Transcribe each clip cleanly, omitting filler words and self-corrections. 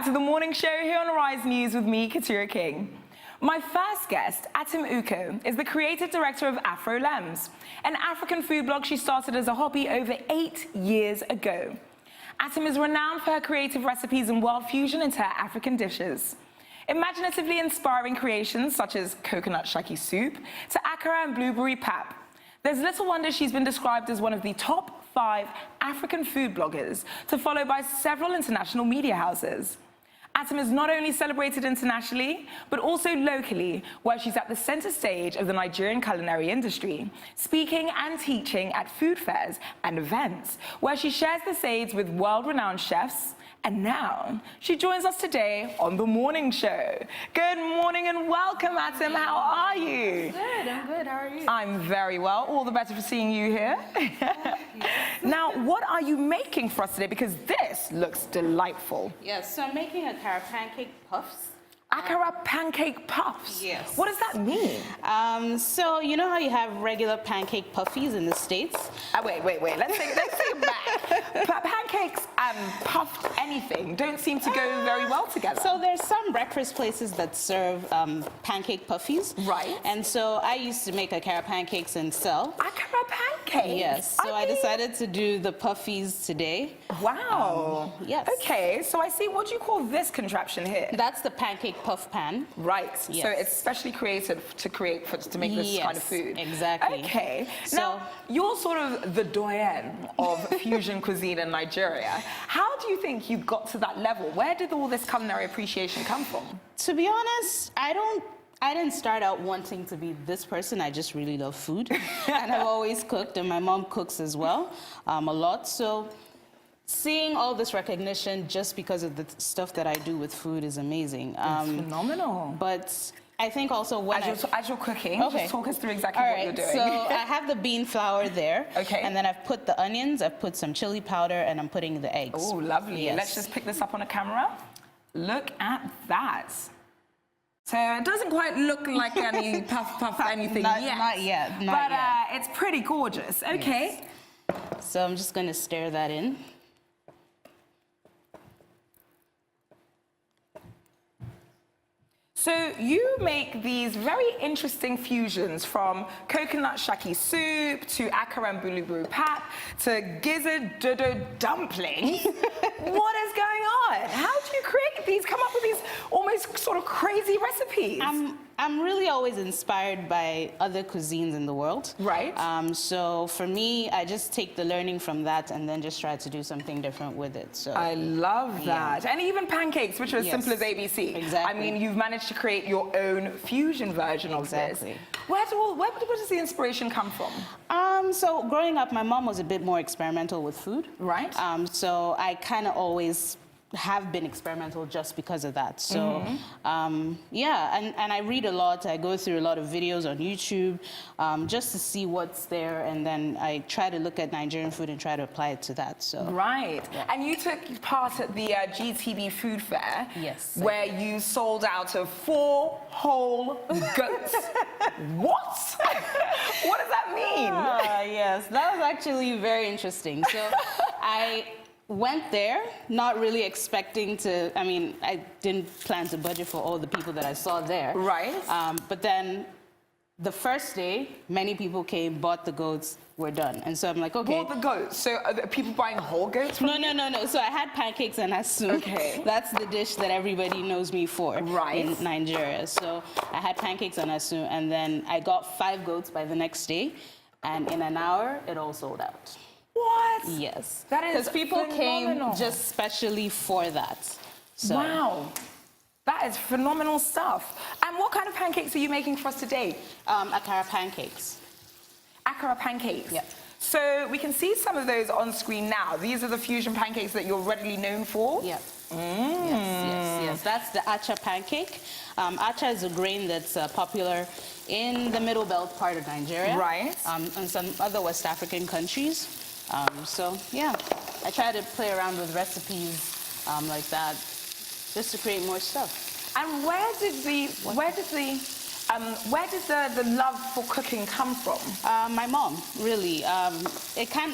to the morning show here on Rise News with me, Katura King. My first guest, Atim Ukoh, is the creative director of Afro Lems, an African food blog she started as a hobby over 8 years ago. Atim is renowned for her creative recipes and world fusion into her African dishes. Imaginatively inspiring creations such as coconut shaki soup to Accra and blueberry pap. There's little wonder she's been described as one of the top 5 African food bloggers to follow by several international media houses. Atim is not only celebrated internationally, but also locally, where she's at the center stage of the Nigerian culinary industry, speaking and teaching at food fairs and events, where she shares the stage with world-renowned chefs. And now, she joins us today on The Morning Show. Good morning and welcome, Atim. How are you? Good, I'm good. How are you? I'm very well. All the better for seeing you here. Now, what are you making for us today? Because this looks delightful. Yes, so I'm making Accra pancake puffs. Accra pancake puffs? Yes. What does that mean? So you know how you have regular pancake puffies in the States? Wait. Let's take it back. Pancakes and puffed anything don't seem to go very well together. So there's some breakfast places that serve pancake puffies. Right. And so I used to make Accra pancakes and sell. Accra pancakes? Yes. So I decided to do the puffies today. Wow. Yes. Okay, so I see, what do you call this contraption here? That's the pancake puff pan. Right. Yes. So it's specially created to make this kind of food. Exactly. Okay. So, now, you're sort of the doyenne of fusion cuisine in Nigeria. How do you think you got to that level? Where did all this culinary appreciation come from? To be honest, I didn't start out wanting to be this person. I just really love food. And I've always cooked, and my mom cooks as well, a lot. So seeing all this recognition just because of the stuff that I do with food is amazing. It's phenomenal. But I think also when as you're cooking, Okay. just talk us through exactly what you're doing. So I have the bean flour there. Okay. And then I've put the onions, I've put some chili powder, and I'm putting the eggs. Oh, lovely. Yes. Let's just pick this up on a camera. Look at that. So it doesn't quite look like any puff anything yet. Not yet. But it's pretty gorgeous. Okay. Yes. So I'm just going to stir that in. So you make these very interesting fusions from coconut shaki soup to Accra and blueberry pap to gizzard dodo dumplings. What is going on? How do you create these, come up with these almost sort of crazy recipes? I'm really always inspired by other cuisines in the world. Right. So for me, I just take the learning from that and then just try to do something different with it. So I love that. And even pancakes, which are as Yes. simple as ABC. Exactly. I mean, you've managed to create your own fusion version of Exactly. this. Where does the inspiration come from? So growing up, my mom was a bit more experimental with food. Right. So I kind of always have been experimental just because of that. So yeah, and I read a lot. I go through a lot of videos on YouTube just to see what's there, and then I try to look at Nigerian food and try to apply it to that. So Right. Yeah. And you took part at the GTB Food Fair. Yes, Where you sold out of 4 whole goats. What? What does that mean? Yes, that was actually very interesting. So I went there not really expecting to, I mean, I didn't plan to budget for all the people that I saw there. Right. But then the first day, many people came, bought the goats, we're done. And so I'm like, okay. Bought the goats. So are the people buying whole goats from you? No. So I had pancakes and asu. Okay. That's the dish that everybody knows me for Right. in Nigeria. So I had pancakes and asu, and then I got 5 goats by the next day. And in an hour, it all sold out. What? Yes. That is because people phenomenal. came just specially for that. So, Wow. That is phenomenal stuff. And what kind of pancakes are you making for us today? Accra pancakes. Accra pancakes. Yeah. So we can see some of those on screen now. These are the fusion pancakes that you're readily known for. Yeah. Yes. That's the acha pancake. Acha is a grain that's popular in the middle belt part of Nigeria. Right. And some other West African countries. So yeah, I try to play around with recipes like that, just to create more stuff. And where did the love for cooking come from? My mom, really.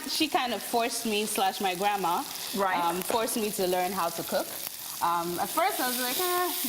She kind of forced me, / my grandma, Right. forced me to learn how to cook. At first I was like,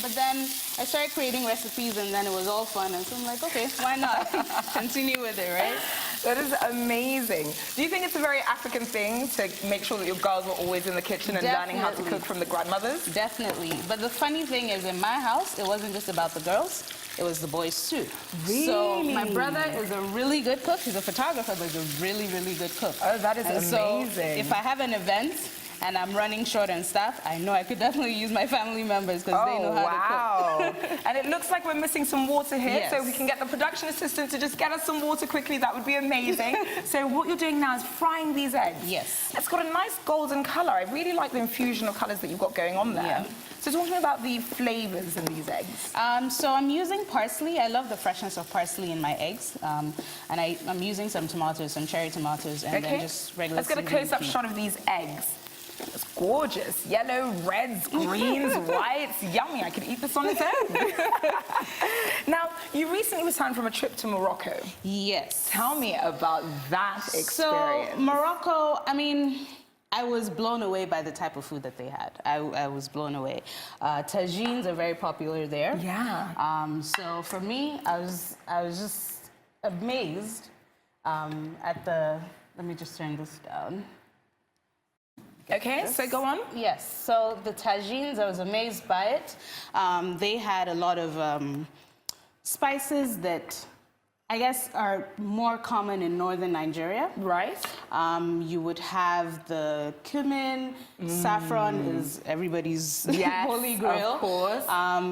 but then I started creating recipes and then it was all fun. And so I'm like, okay, why not? Continue with it, right? That is amazing. Do you think it's a very African thing to make sure that your girls were always in the kitchen and learning how to cook from the grandmothers? Definitely. But the funny thing is, in my house, it wasn't just about the girls. It was the boys too. Really? So my brother is a really good cook. He's a photographer, but he's a really, really good cook. Oh, that is amazing. So if I have an event and I'm running short on staff, I know I could definitely use my family members because they know how to cook. And it looks like we're missing some water here, Yes. so we can get the production assistant to just get us some water quickly. That would be amazing. So what you're doing now is frying these eggs. Yes. It's got a nice golden color. I really like the infusion of colors that you've got going on there. Yeah. So talk to me about the flavors in these eggs. So I'm using parsley. I love the freshness of parsley in my eggs. And I'm using some tomatoes, some cherry tomatoes, and then just regular Let's get a close-up shot of these eggs. It's gorgeous. Yellow, reds, greens, whites. Yummy. I could eat this on its own. Now, you recently returned from a trip to Morocco. Yes. Tell me about that experience. So Morocco, I mean, I was blown away by the type of food that they had. I was blown away. Tagines are very popular there. Yeah. So for me, I was just amazed at the. Let me just turn this down. Okay, so go on. Yes. So the tagines, I was amazed by it. They had a lot of spices that I guess are more common in northern Nigeria. Right. You would have the cumin, saffron is everybody's holy grail. Of course.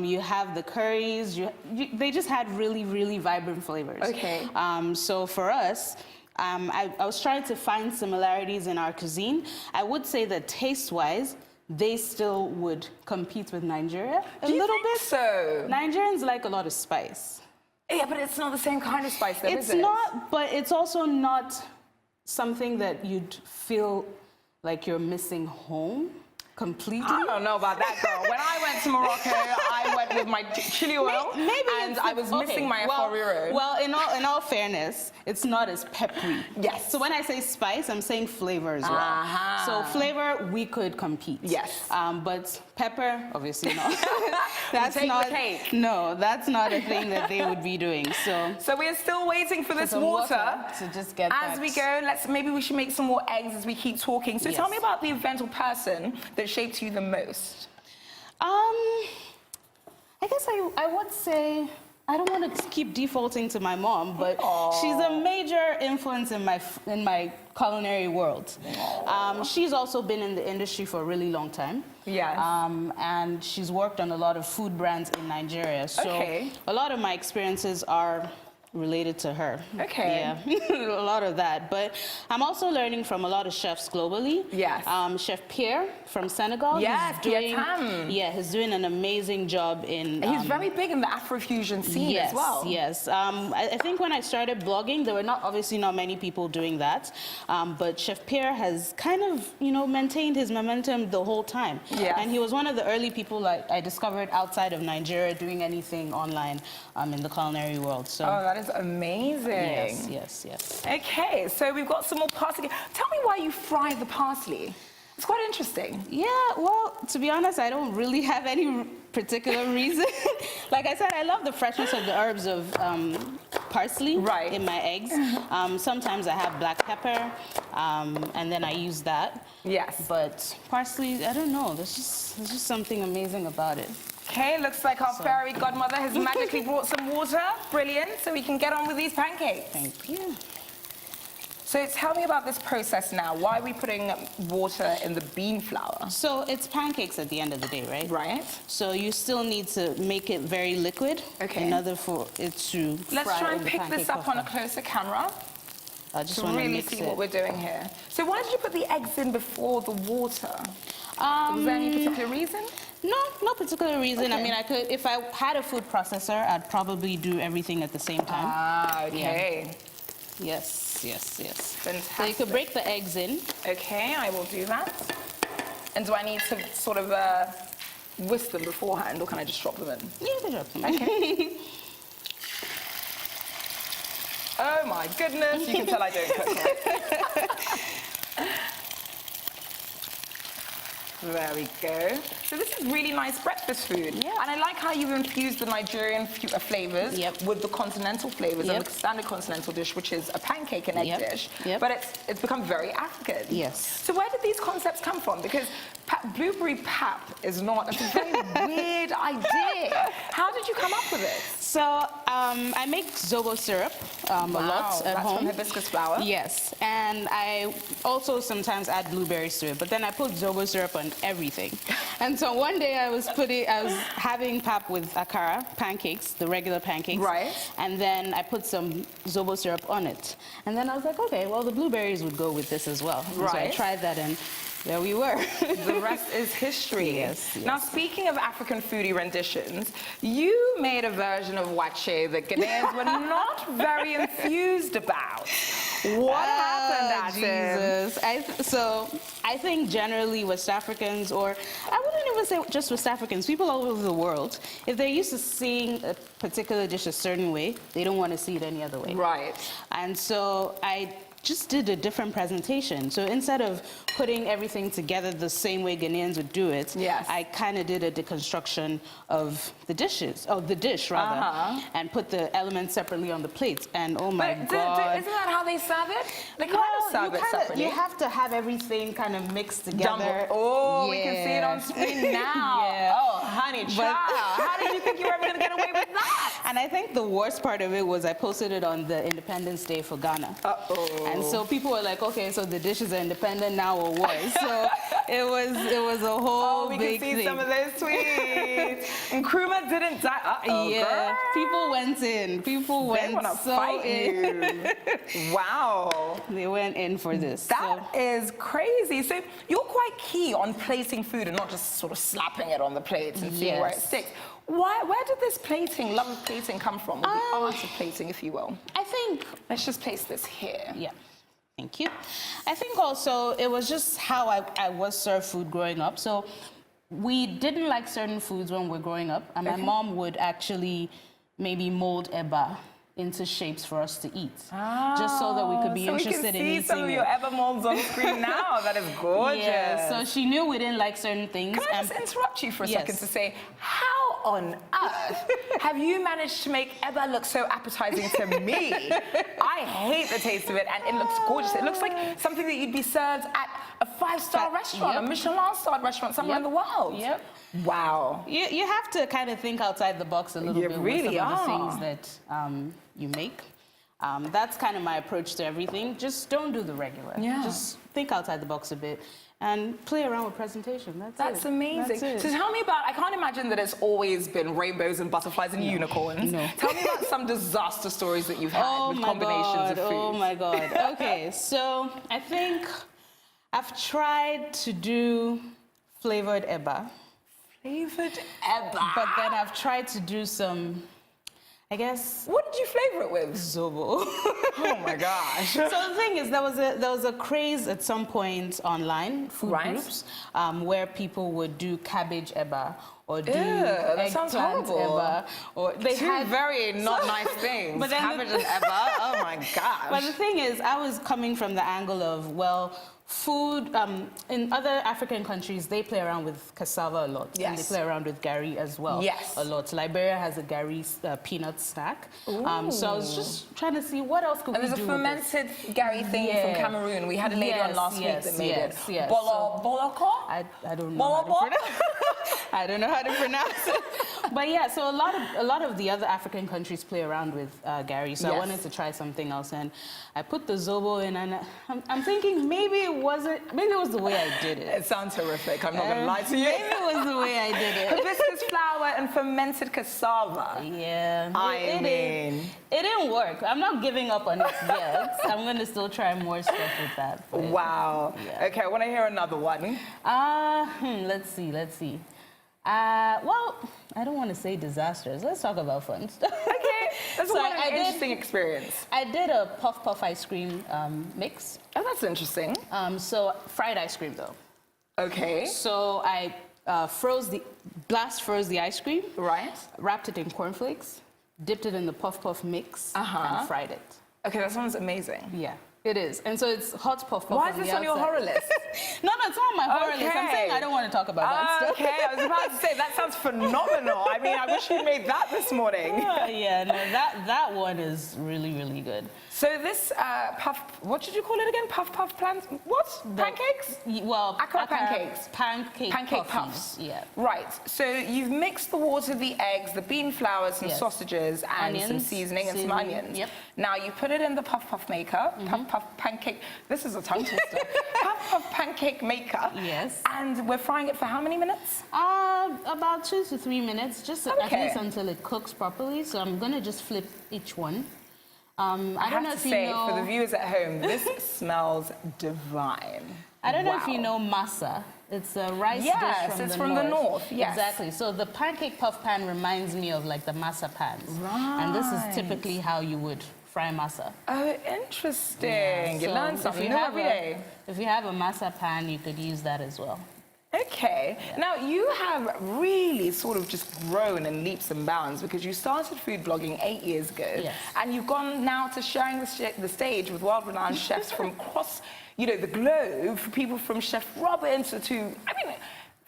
You have the curries. They just had really, really vibrant flavors. Okay. So for us, I was trying to find similarities in our cuisine. I would say that taste-wise, they still would compete with Nigeria a little bit. So Nigerians like a lot of spice. yeah, but it's not the same kind of spice, though, It's is it? not, but it's also not something that you'd feel like you're missing home completely. I don't know about that, girl. When I went to Morocco, I went with my chili oil, and I was missing my aforiro. Well, in all fairness, it's not as peppery. Yes. So when I say spice, I'm saying flavor as well. So flavor, we could compete. Yes. But pepper, obviously not. That's take not the cake. No, that's not a thing that they would be doing. So we're still waiting for this some water to just get as we go. Maybe we should make some more eggs as we keep talking. So tell me about the event or person that shaped you the most. I guess I would say, I don't want to keep defaulting to my mom, but she's a major influence in my culinary world. She's also been in the industry for a really long time. Yes. And she's worked on a lot of food brands in Nigeria. So a lot of my experiences are related to her. Okay. Yeah, a lot of that. But I'm also learning from a lot of chefs globally. Yes. Chef Pierre from Senegal. Yes, Atim. Yeah, he's doing an amazing job in... He's very big in the Afrofusion scene as well. Yes, I think when I started blogging, there were obviously not many people doing that. But Chef Pierre has kind of, maintained his momentum the whole time. Yeah. And he was one of the early people I discovered outside of Nigeria doing anything online in the culinary world. So. Oh, that is amazing. Yes. Okay, so we've got some more parsley. Tell me why you fry the parsley. It's quite interesting. Yeah, well, to be honest, I don't really have any particular reason. Like I said, I love the freshness of the herbs of parsley in my eggs. Sometimes I have black pepper, and then I use that. Yes. But parsley, I don't know. There's just something amazing about it. Okay, looks like our fairy godmother has magically brought some water. Brilliant. So we can get on with these pancakes. Thank you. So tell me about this process now. Why are we putting water in the bean flour? So it's pancakes at the end of the day, right? Right. So you still need to make it very liquid in order for it to Let's fry try in and the pick this pancake up on a puffin. closer camera I just to want to really mix see it. what we're doing here. So why did you put the eggs in before the water? Was there any particular reason? No particular reason. I mean, I could, if I had a food processor, I'd probably do everything at the same time. Ah, okay. Yeah. Yes. Fantastic. So you could break the eggs in. Okay, I will do that. And do I need to sort of whisk them beforehand, or can I just drop them in? Yeah, you can drop them. Okay. Oh my goodness, you can tell I don't cook. There we go. So this is really nice breakfast food. Yeah. And I like how you've infused the Nigerian flavors with the continental flavors and the standard continental dish, which is a pancake and egg dish. But it's become very African. Yes. So where did these concepts come from? Because blueberry pap is not, it's a very weird idea. How did you come up with it? So I make zobo syrup a lot at home. From hibiscus flower? Yes, and I also sometimes add blueberries to it, but then I put zobo syrup on everything. And so one day I was having pap with Accra pancakes, the regular pancakes. Right. And then I put some zobo syrup on it. And then I was like, okay, well, the blueberries would go with this as well. And so I tried that, and there we were. The rest is history. Yes. Now, speaking of African foodie renditions, you made a version of wache that Ghanaians were not very enthused about. What happened, Atim? Jesus. So I think generally West Africans, or I wouldn't even say just West Africans, people all over the world, if they're used to seeing a particular dish a certain way, they don't want to see it any other way. Right. And so I just did a different presentation. So instead of putting everything together the same way Ghanaians would do it, I kind of did a deconstruction of the dishes, of the dish rather, and put the elements separately on the plate. And oh my God. Isn't that how they serve it? They kind of serve it separately. You have to have everything kind of mixed together. Oh, we can see it on screen now. Oh, honey child. How did you think you were ever going to get away with that? And I think the worst part of it was I posted it on the Independence Day for Ghana. And so people were like, okay, so the dishes are independent now or what? So it was a whole big thing. We can see some of those tweets. Nkrumah didn't die. Girl. People went in. People went so in. Wow. They went in for this. That is crazy. So you're quite key on plating food and not just sort of slapping it on the plate and seeing where it sticks. Where did this plating, love of plating come from? Or the art of plating, if you will? I think... Let's just place this here. Yeah. Thank you. I think also it was just how I was served food growing up. So we didn't like certain foods when we were growing up. And my mom would actually maybe mold eba into shapes for us to eat, just so that we could be interested in eating. We can see some of your eba molds on screen now. That is gorgeous. Yeah, so she knew we didn't like certain things. Can I just interrupt you for a second to say, how on earth have you managed to make eba look so appetizing to me? I hate the taste of it, and it looks gorgeous. It looks like something that you'd be served at a 5-star restaurant, a Michelin-starred restaurant somewhere in the world. Wow. You have to kind of think outside the box a little bit with some of the things that you make. That's kind of my approach to everything. Just don't do the regular. Just think outside the box a bit and play around with presentation. That's amazing. So tell me about, I can't imagine that it's always been rainbows and butterflies and unicorns. No. Tell me about some disaster stories that you've had with combinations of food. Oh my God. Okay, so I think I've tried to do flavored eba. Flavored eba? But then I've tried to do some, I guess... What did you flavor it with? Zobo. Oh my gosh. So the thing is, there was a craze at some point online, food groups, where people would do cabbage eba or do eggplant eba. Or they had very not nice things. But cabbage and eba, oh my gosh. But the thing is, I was coming from the angle of, well, food, in other African countries, they play around with cassava a lot. And they play around with gari as well. A lot. Liberia has a gari peanut snack. So I was just trying to see what else could we do. And there's a fermented gari thing from Cameroon. We had a lady on last week that made it. Boloko? I don't know how to pronounce it. I don't know how to pronounce it. But yeah, so a lot of the other African countries play around with gari. So I wanted to try something else. And I put the zobo in, and I'm thinking maybe it was the way I did it. It sounds horrific. I'm not going to lie to you. Maybe it was the way I did it. Hibiscus flower and fermented cassava. Yeah. I mean... It didn't work. I'm not giving up on it yet. I'm going to still try more stuff with that. Wow. Yeah. Okay, I want to hear another one. Let's see. Well, I don't want to say disasters. Let's talk about fun stuff. Okay, that's an interesting experience. I did a puff ice cream mix. Oh, that's interesting. So fried ice cream though. Okay. So I blast froze the ice cream. Right. Wrapped it in cornflakes, dipped it in the puff mix, and fried it. Okay, that sounds amazing. Yeah. It is. And so it's hot puff puff. Why is this on your horror list? No, it's not on my horror list. I'm saying I don't want to talk about that stuff. Okay, I was about to say, that sounds phenomenal. I mean, I wish you made that this morning. Yeah, no, that one is really, really good. So this puff, what did you call it again? Puff plants? What? Pancakes? Well, Accra pancakes. Pancake puffs. Yeah. Right. So you've mixed the water, the eggs, the bean flour, some Yes. sausages, and some Onions, seasoning and some onions. Yep. Now you put it in the puff maker. Puff pancake. This is a tongue twister. puff pancake maker. Yes. And we're frying it for how many minutes? About 2 to 3 minutes, just at least until it cooks properly. So I'm gonna just flip each one. I don't know if you know. For the viewers at home, this smells divine. I don't know if you know masa. It's a rice dish from it's from the north. Yes, exactly. So the pancake puff pan reminds me of like the masa pans, and this is typically how you would fry masa. Oh, interesting. Yeah. You So learn something new every day. If you have a masa pan, you could use that as well. Okay. Now, you have really sort of just grown in leaps and bounds because you started food blogging 8 years ago. Yes. And you've gone now to sharing the stage with world-renowned chefs from across, the globe, people from Chef Robin to, I mean,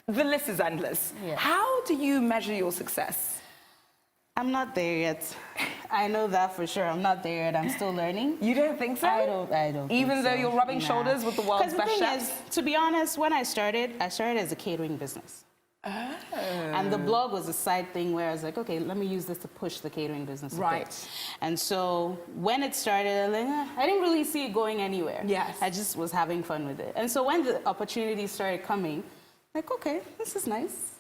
the list is endless. Yes. How do you measure your success? I'm not there yet. I know that for sure. I'm not there yet. I'm still learning. You don't think so? I don't Even think though so. you're rubbing shoulders with the world's best chefs? To be honest, when I started as a catering business. Oh. And the blog was a side thing where I was like, okay, let me use this to push the catering business a bit. Right. And so when it started, I didn't really see it going anywhere. Yes. I just was having fun with it. And so when the opportunities started coming, like, okay, this is nice,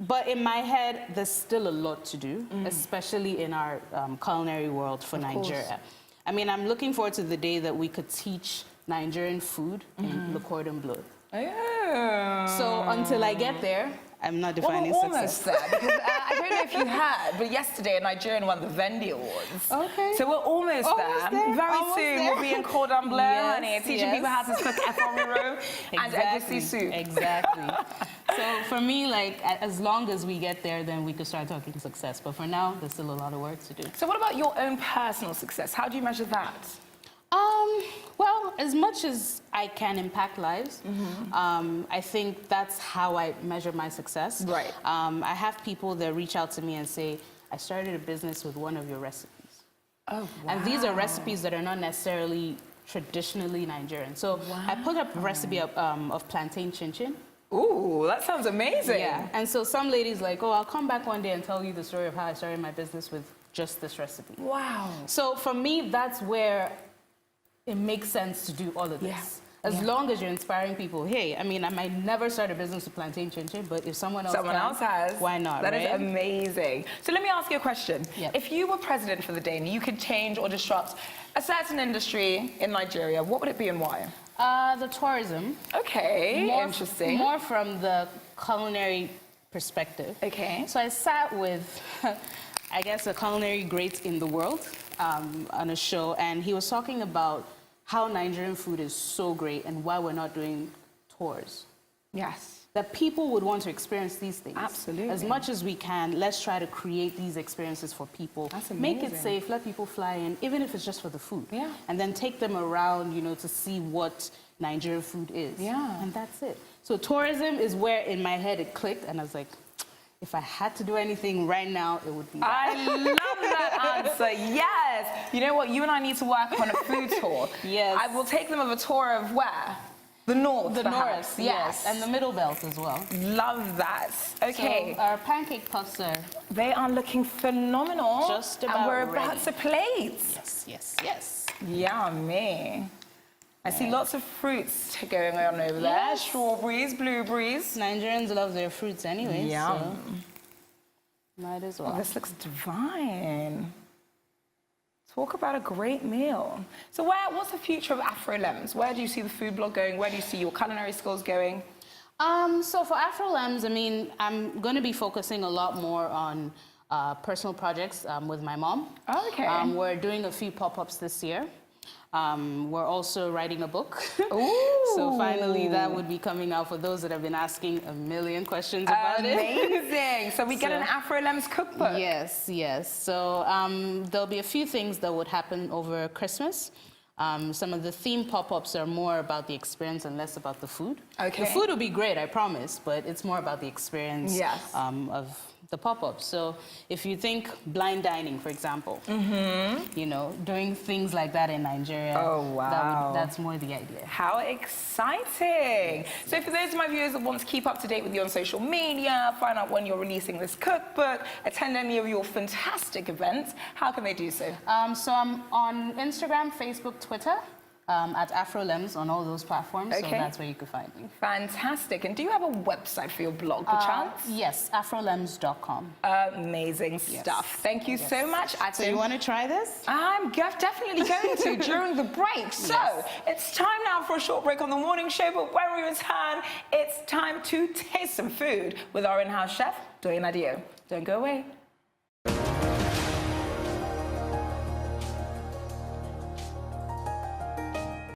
But in my head, there's still a lot to do, especially in our culinary world for Nigeria. I mean, I'm looking forward to the day that we could teach Nigerian food in the cordon bleu. Oh. So until I get there, I'm not defining we're success. almost there, because I don't know if you heard, but yesterday a Nigerian won the Vendi Awards. Okay. So we're almost there. Very Almost soon there. we'll be in cordon bleu, Yes, honey, teaching yes. people how to cook efforiro and egusi soup. Exactly. So for me, like, as long as we get there, then we could start talking success. But for now, there's still a lot of work to do. So what about your own personal success? How do you measure that? Well, as much as I can impact lives, I think that's how I measure my success. Right. I have people that reach out to me and say, I started a business with one of your recipes. Oh, wow. And these are recipes that are not necessarily traditionally Nigerian. So I put up a recipe of plantain chin-chin. Ooh, that sounds amazing. Yeah. And so some ladies like, oh, I'll come back one day and tell you the story of how I started my business with just this recipe. Wow. So for me, that's where it makes sense to do all of this. Yeah. As long as you're inspiring people. Hey, I mean, I might never start a business with plantain chin-chin, but if someone else has, why not, That right? is amazing. So let me ask you a question. Yeah. If you were president for the day and you could change or disrupt a certain industry in Nigeria, what would it be and why? The tourism. Okay, interesting. More from the culinary perspective. Okay. So I sat with, I guess, a culinary great in the world on a show, and he was talking about how Nigerian food is so great and why we're not doing tours. Yes. That people would want to experience these things. Absolutely. As much as we can, let's try to create these experiences for people. That's Make it amazing. safe, let people fly in, even if it's just for the food. Yeah. And then take them around, to see what Nigerian food is. Yeah. And that's it. So tourism is where in my head it clicked, and I was like, if I had to do anything right now, it would be that. I love that answer. Yes. You know what? You and I need to work on a food tour. Yes. I will take them on a tour of where? The north, The perhaps. north, yes. And the middle belt as well. Love that. Okay. So our pancake puffs are... They are looking phenomenal. Just And about we're about ready. to plate. Yes, yes, yes. Yummy. I see lots of fruits going on over there. Yes. Strawberries, blueberries. Nigerians love their fruits anyway, Yum. so might as Oh, well. this looks divine. Talk about a great meal. So what's the future of Afro Lems? Where do you see the food blog going? Where do you see your culinary skills going? So for Afro Lems, I mean, I'm going to be focusing a lot more on personal projects with my mom. Oh, okay. We're doing a few pop-ups this year. We're also writing a book. Ooh. So finally that would be coming out for those that have been asking a million questions about it. Amazing. So we get an Afro Lems cookbook. Yes, yes. So there'll be a few things that would happen over Christmas. Some of the theme pop-ups are more about the experience and less about the food. Okay. The food will be great, I promise, but it's more about the experience Yes. of the pop-up. So if you think blind dining, for example, you know, doing things like that in Nigeria, Oh, wow. that's more the idea. How exciting! So for those of my viewers that want to keep up to date with you on social media, find out when you're releasing this cookbook, attend any of your fantastic events, how can they do so? So I'm on Instagram, Facebook, Twitter, at AfroLems on all those platforms. Okay. So that's where you can find me. Fantastic. And do you have a website for your blog, perchance? Yes, afrolems.com. Amazing stuff. Thank you so much, Atim. So you want to try this? I'm definitely going to during the break. So it's time now for a short break on the morning show, but when we return, it's time to taste some food with our in-house chef, Doyen Adio. Don't go away.